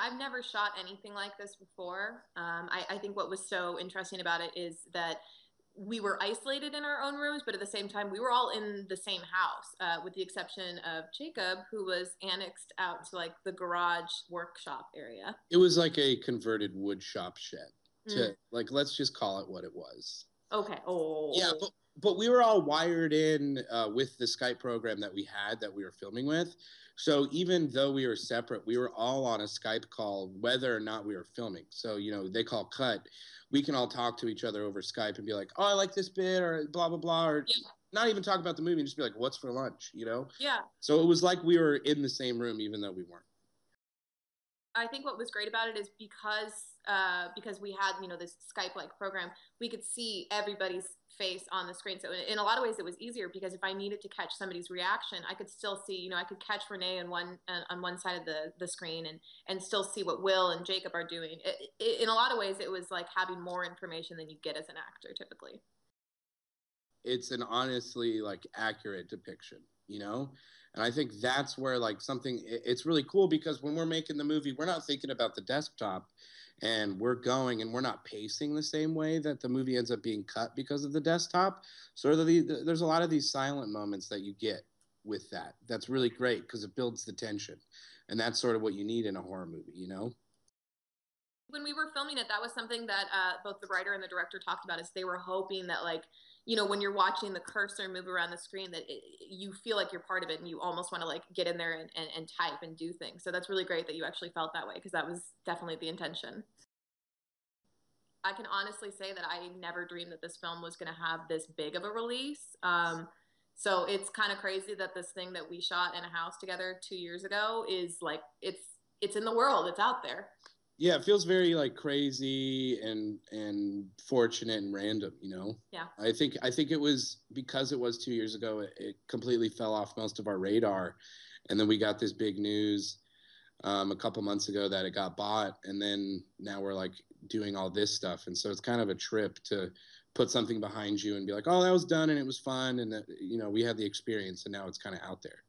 I've never shot anything like this before. I think what was so interesting about it is that we were isolated in our own rooms, but at the same time, we were all in the same house, with the exception of Jacob, who was annexed out to like the garage workshop area. It was like a converted wood shop shed. Mm. Like, let's just call it what it was. Okay. Oh. Yeah, but we were all wired in with the Skype program that we had that we were filming with. So even though we were separate, we were all on a Skype call, whether or not we were filming. So, they call cut. We can all talk to each other over Skype and be like, oh, I like this bit, or blah, blah, blah, or not even talk about the movie and just be like, what's for lunch? Yeah. So it was like we were in the same room, even though we weren't. I think what was great about it is because we had this Skype like program, we could see everybody's face on the screen. So in a lot of ways, it was easier because if I needed to catch somebody's reaction, I could still see. I could catch Renee on one side of the screen and still see what Will and Jacob are doing. In a lot of ways, it was like having more information than you get as an actor typically. It's an honestly like accurate depiction. And I think that's where like it's really cool because when we're making the movie, we're not thinking about the desktop and we're going and we're not pacing the same way that the movie ends up being cut because of the desktop. So there's a lot of these silent moments that you get with that. That's really great because it builds the tension. And that's sort of what you need in a horror movie. When we were filming it, that was something that both the writer and the director talked about is they were hoping that like, when you're watching the cursor move around the screen, that you feel like you're part of it and you almost want to like get in there and type and do things. So that's really great that you actually felt that way because that was definitely the intention. I can honestly say that I never dreamed that this film was going to have this big of a release. So it's kind of crazy that this thing that we shot in a house together 2 years ago is like, it's in the world, it's out there. Yeah, it feels very like crazy and fortunate and random, Yeah. I think it was because it was 2 years ago, it completely fell off most of our radar. And then we got this big news a couple months ago that it got bought. And then now we're like doing all this stuff. And so it's kind of a trip to put something behind you and be like, oh, that was done and it was fun. And, we had the experience and now it's kind of out there.